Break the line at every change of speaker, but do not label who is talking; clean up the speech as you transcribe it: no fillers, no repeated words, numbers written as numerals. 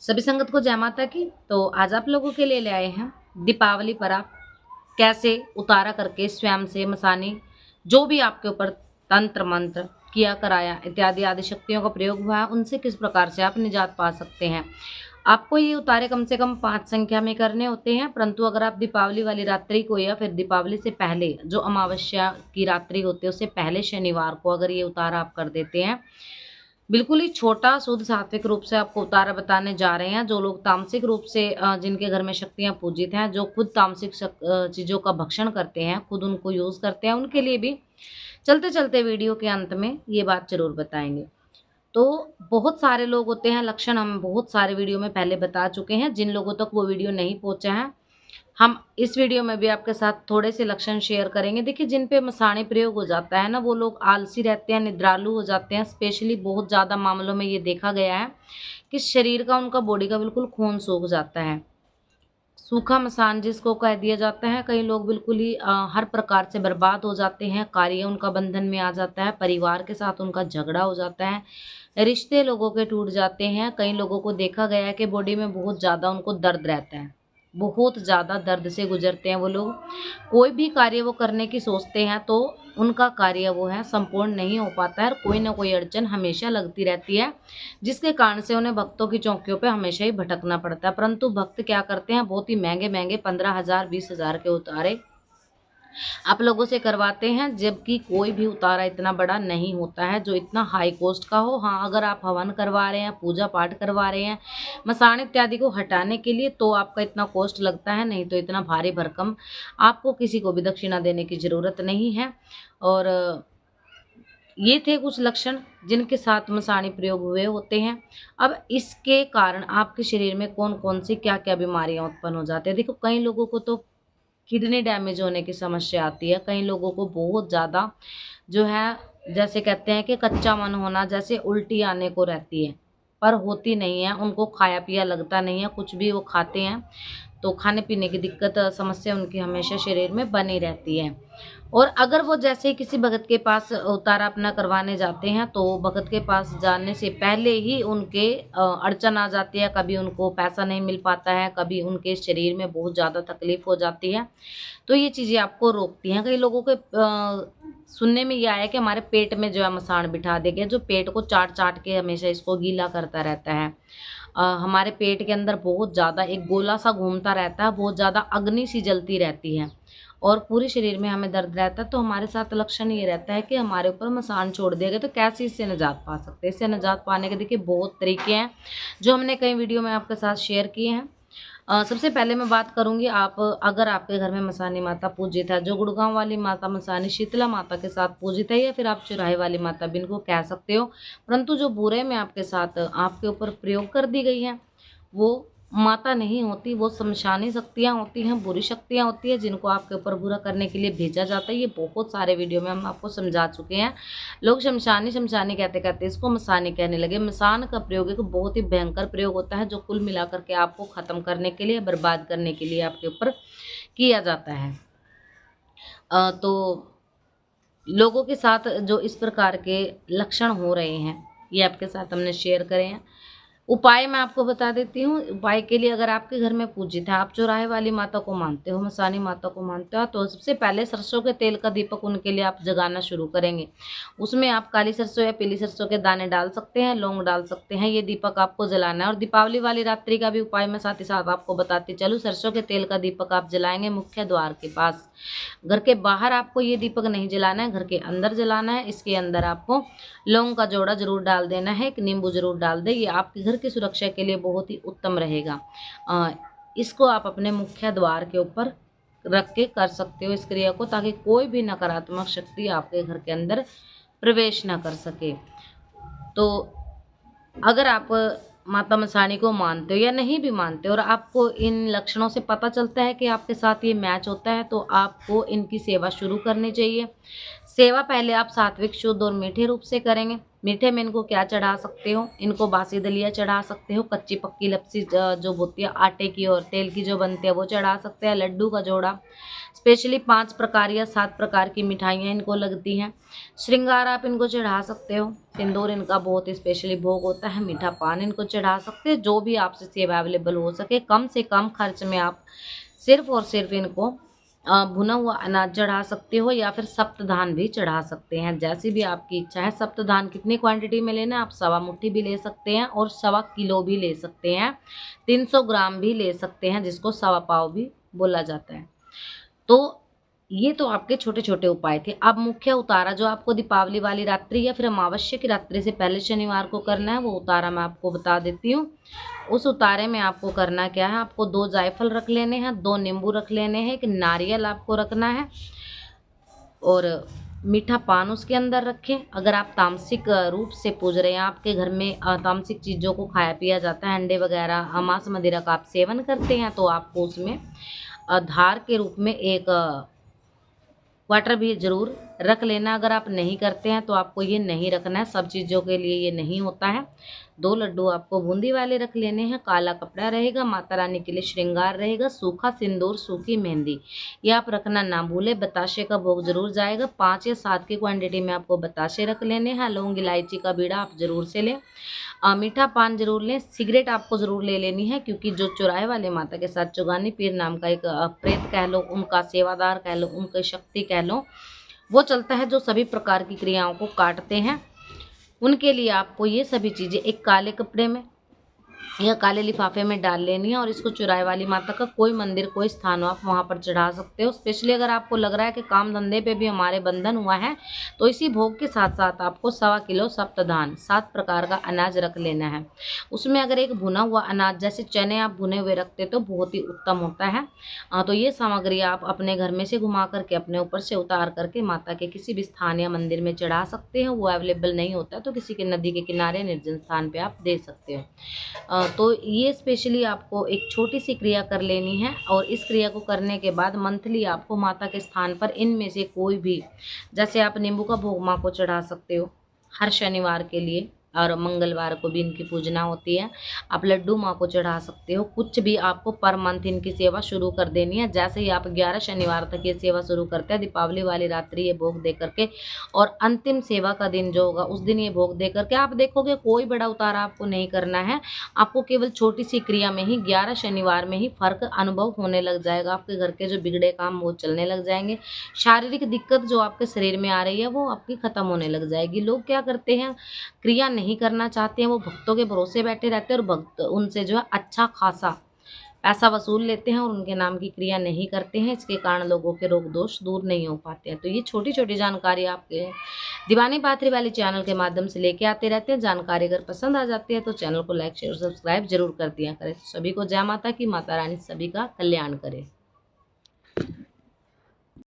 सभी संगत को जय माता की। तो आज आप लोगों के लिए ले आए हैं दीपावली पर आप कैसे उतारा करके स्वयं से मसानी जो भी आपके ऊपर तंत्र मंत्र किया कराया इत्यादि आदि शक्तियों का प्रयोग हुआ है उनसे किस प्रकार से आप निजात पा सकते हैं। आपको ये उतारे कम से कम 5 संख्या में करने होते हैं, परंतु अगर आप दीपावली वाली रात्रि को या फिर दीपावली से पहले जो अमावस्या की रात्रि होती है उससे पहले शनिवार को अगर ये उतारा आप कर देते हैं, बिल्कुल ही छोटा शुद्ध सात्विक रूप से आपको उतारा बताने जा रहे हैं। जो लोग तामसिक रूप से जिनके घर में शक्तियाँ पूजित हैं, जो खुद तामसिक चीज़ों का भक्षण करते हैं, खुद उनको यूज़ करते हैं, उनके लिए भी चलते-चलते वीडियो के अंत में ये बात ज़रूर बताएँगे। तो बहुत सारे लोग होते हैं, लक्षण हम बहुत सारे वीडियो में पहले बता चुके हैं। जिन लोगों तक वो वीडियो नहीं पहुँचा है, हम इस वीडियो में भी आपके साथ थोड़े से लक्षण शेयर करेंगे। देखिए, जिन पे मसाणी प्रयोग हो जाता है ना, वो लोग आलसी रहते हैं, निद्रालु हो जाते हैं। स्पेशली बहुत ज़्यादा मामलों में ये देखा गया है कि शरीर का, उनका बॉडी का बिल्कुल खून सूख जाता है। सूखा मसान जिसको कह दिया जाता है। कई लोग बिल्कुल ही हर प्रकार से बर्बाद हो जाते हैं, कार्य उनका बंधन में आ जाता है, परिवार के साथ उनका झगड़ा हो जाता है, रिश्ते लोगों के टूट जाते हैं। कई लोगों को देखा गया है कि बॉडी में बहुत ज़्यादा उनको दर्द रहता है, बहुत ज़्यादा दर्द से गुजरते हैं वो लोग। कोई भी कार्य वो करने की सोचते हैं तो उनका कार्य वो है संपूर्ण नहीं हो पाता है और कोई ना कोई अड़चन हमेशा लगती रहती है, जिसके कारण से उन्हें भक्तों की चौकियों पे हमेशा ही भटकना पड़ता है। परंतु भक्त क्या करते हैं, बहुत ही महंगे-महंगे 15,000 20,000 के उतारे आप लोगों से करवाते हैं, जबकि कोई भी उतारा इतना बड़ा नहीं होता है जो इतना हाई कॉस्ट का हो। हाँ, अगर आप हवन करवा रहे हैं, पूजा पाठ करवा रहे हैं, मसान इत्यादि को हटाने के लिए तो आपका इतना कॉस्ट लगता है, नहीं तो इतना भारी भरकम आपको किसी को भी दक्षिणा देने की ज़रूरत नहीं है। और ये थे कुछ लक्षण जिनके साथ मसाणी प्रयोग हुए होते हैं। अब इसके कारण आपके शरीर में कौन-कौन सी क्या-क्या बीमारियाँ उत्पन्न हो जाती हैं। देखो, कई लोगों को तो किडनी डैमेज होने की समस्या आती है, कई लोगों को बहुत ज़्यादा जो है, जैसे कहते हैं कि कच्चा मन होना, जैसे उल्टी आने को रहती है, पर होती नहीं है, उनको खाया-पिया लगता नहीं है, कुछ भी वो खाते हैं तो खाने-पीने की दिक्कत समस्या उनकी हमेशा शरीर में बनी रहती है। और अगर वो जैसे ही किसी भगत के पास उतारा अपना करवाने जाते हैं, तो भगत के पास जाने से पहले ही उनके अड़चन आ जाती है, कभी उनको पैसा नहीं मिल पाता है, कभी उनके शरीर में बहुत ज़्यादा तकलीफ़ हो जाती है। तो ये चीज़ें आपको रोकती हैं। कई लोगों के सुनने में ये आया है कि हमारे पेट में जो है मसाण बिठा दिया गया, जो पेट को चाट-चाट के हमेशा इसको गीला करता रहता है। हमारे पेट के अंदर बहुत ज़्यादा एक गोला-सा घूमता रहता है, बहुत ज़्यादा अग्नि-सी जलती रहती है और पूरे शरीर में हमें दर्द रहता है। तो हमारे साथ लक्षण ये रहता है कि हमारे ऊपर मसान छोड़ दिया गया, तो कैसे इससे निजात पा सकते हैं? इससे निजात पाने के देखिए बहुत तरीके हैं, जो हमने कई वीडियो में आपके साथ शेयर किए हैं। सबसे पहले मैं बात करूँगी, आप अगर आपके घर में मसानी माता पूजित है, जो गुड़गाँव वाली माता मसानी शीतला माता के साथ पूजित है, या फिर आप चुराहे वाली माता भी इनको कह सकते हो, परंतु जो बुरे में आपके साथ आपके ऊपर प्रयोग कर दी गई हैं, वो माता नहीं होती, वो शमशानी शक्तियाँ होती हैं, बुरी शक्तियाँ होती हैं, जिनको आपके ऊपर बुरा करने के लिए भेजा जाता है। ये बहुत सारे वीडियो में हम आपको समझा चुके हैं। लोग शमशानी कहते-कहते इसको मसानी कहने लगे। मसान का प्रयोग एक बहुत ही भयंकर प्रयोग होता है, जो कुल मिलाकर के आपको ख़त्म करने के लिए, बर्बाद करने के लिए आपके ऊपर किया जाता है। तो लोगों के साथ जो इस प्रकार के लक्षण हो रहे हैं, ये आपके साथ हमने शेयर करे हैं। उपाय मैं आपको बता देती हूँ। उपाय के लिए, अगर आपके घर में पूजित है, आप चौराहे वाली माता को मानते हो, मसानी माता को मानते हो, तो सबसे पहले सरसों के तेल का दीपक उनके लिए आप जगाना शुरू करेंगे। उसमें आप काली सरसों या पीली सरसों के दाने डाल सकते हैं, लौंग डाल सकते हैं। ये दीपक आपको जलाना है। और दीपावली वाली रात्रि का भी उपाय मैं साथ ही साथ आपको बताती चलूँ। सरसों के तेल का दीपक आप जलाएंगे मुख्य द्वार के पास। घर के बाहर आपको ये दीपक नहीं जलाना है, घर के अंदर जलाना है। इसके अंदर आपको लौंग का जोड़ा ज़रूर डाल देना है, एक नींबू ज़रूर डाल दें। ये आपके घर की सुरक्षा के लिए बहुत ही उत्तम रहेगा। इसको आप अपने मुख्य द्वार के ऊपर रख के कर सकते हो इस क्रिया को, ताकि कोई भी नकारात्मक शक्ति आपके घर के अंदर प्रवेश ना कर सके। तो अगर आप माता मसाणी को मानते हो या नहीं भी मानते हो और आपको इन लक्षणों से पता चलता है कि आपके साथ ये मैच होता है, तो आपको इनकी सेवा शुरू करनी चाहिए। सेवा पहले आप सात्विक, शुद्ध और मीठे रूप से करेंगे। मीठे में इनको क्या चढ़ा सकते हो, इनको बासी दलिया चढ़ा सकते हो, कच्ची पक्की लपसी जो होती है आटे की और तेल की जो बनती है वो चढ़ा सकते हैं, लड्डू का जोड़ा। स्पेशली 5 प्रकार या 7 प्रकार की मिठाइयाँ इनको लगती हैं। श्रृंगार आप इनको चढ़ा सकते हो, सिंदूर इनका बहुत स्पेशली भोग होता है, मीठा पान इनको चढ़ा सकते हैं। जो भी आपसे सेव अवेलेबल हो सके, कम से कम खर्च में आप सिर्फ और सिर्फ इनको भुना हुआ अनाज चढ़ा सकते हो या फिर सप्तधान भी चढ़ा सकते हैं, जैसी भी आपकी इच्छा है। सप्तधान कितनी क्वांटिटी में लेना है, आप सवा मुट्ठी भी ले सकते हैं और सवा किलो भी ले सकते हैं, 300 ग्राम भी ले सकते हैं, जिसको सवा पाव भी बोला जाता है। तो ये तो आपके छोटे छोटे उपाय थे। अब मुख्य उतारा जो आपको दीपावली वाली रात्रि या फिर अमावस्या की रात्रि से पहले शनिवार को करना है, वो उतारा मैं आपको बता देती हूँ। उस उतारे में आपको करना क्या है, आपको 2 जायफल रख लेने हैं, 2 नींबू रख लेने हैं, 1 नारियल आपको रखना है और मीठा पान उसके अंदर रखें। अगर आप तामसिक रूप से पूज रहे हैं, आपके घर में तामसिक चीज़ों को खाया पिया जाता है, अंडे वगैरह मांस मदिरा का आप सेवन करते हैं, तो आपको उसमें धार के रूप में एक वाटर भी ज़रूर रख लेना। अगर आप नहीं करते हैं तो आपको ये नहीं रखना है, सब चीज़ों के लिए ये नहीं होता है। 2 लड्डू आपको बूंदी वाले रख लेने हैं, काला कपड़ा रहेगा, माता रानी के लिए श्रृंगार रहेगा, सूखा सिंदूर, सूखी मेहंदी, ये आप रखना ना भूले। बताशे का भोग जरूर जाएगा, 5 या 7 की क्वांटिटी में आपको बताशे रख लेने हैं। लौंग इलायची का बीड़ा आप जरूर से लें, मीठा पान जरूर लें, सिगरेट आपको जरूर ले लेनी है, क्योंकि जो चौराहे वाले माता के साथ चुगानी पीर नाम का एक प्रेत कह लो, उनका सेवादार कह लो, उनकी शक्ति कह लो, वो चलता है जो सभी प्रकार की क्रियाओं को काटते हैं। उनके लिए आपको ये सभी चीज़ें एक काले कपड़े में या काले लिफाफे में डाल लेनी है और इसको चुराए वाली माता का कोई मंदिर कोई स्थान हो आप वहाँ पर चढ़ा सकते हो। स्पेशली अगर आपको लग रहा है कि काम धंधे पे भी हमारे बंधन हुआ है, तो इसी भोग के साथ साथ आपको सवा किलो सप्तधान 7 प्रकार का अनाज रख लेना है। उसमें अगर एक भुना हुआ अनाज जैसे चने आप भुने हुए रखते तो बहुत ही उत्तम होता है। तो ये सामग्री आप अपने घर में से घुमा करके अपने ऊपर से उतार करके माता के किसी भी स्थान या मंदिर में चढ़ा सकते हैं। वो अवेलेबल नहीं होता तो किसी के नदी के किनारे निर्जन स्थान पर आप दे सकते हो। तो ये स्पेशली आपको एक छोटी सी क्रिया कर लेनी है और इस क्रिया को करने के बाद मंथली आपको माता के स्थान पर इनमें से कोई भी, जैसे आप नींबू का भोग माँ को चढ़ा सकते हो हर शनिवार के लिए और मंगलवार को भी इनकी पूजना होती है। आप लड्डू माँ को चढ़ा सकते हो। कुछ भी आपको पर मंथ इनकी सेवा शुरू कर देनी है। जैसे ही आप 11 शनिवार तक ये सेवा शुरू करते हैं, दीपावली वाली रात्रि ये भोग दे करके और अंतिम सेवा का दिन जो होगा उस दिन ये भोग दे करके आप देखोगे कोई बड़ा उतारा आपको नहीं करना है। आपको केवल छोटी सी क्रिया में ही 11 शनिवार में ही फर्क अनुभव होने लग जाएगा। आपके घर के जो बिगड़े काम वो चलने लग जाएंगे। शारीरिक दिक्कत जो आपके शरीर में आ रही है वो आपकी खत्म होने लग जाएगी। लोग क्या करते हैं, क्रिया नहीं करना चाहते हैं, वो भक्तों के भरोसे बैठे रहते हैं और भक्त उनसे जो है अच्छा खासा पैसा वसूल लेते हैं और उनके नाम की क्रिया नहीं करते हैं। इसके कारण लोगों के रोग दोष दूर नहीं हो पाते हैं। तो ये छोटी छोटी जानकारी आपके दीवानी पाथरी वाली चैनल के माध्यम से लेके आते रहते हैं। जानकारी अगर पसंद आ जाती है तो चैनल को लाइक शेयर सब्सक्राइब जरूर कर दिया करें। तो सभी को जय माता की, माता रानी सभी का कल्याण करे।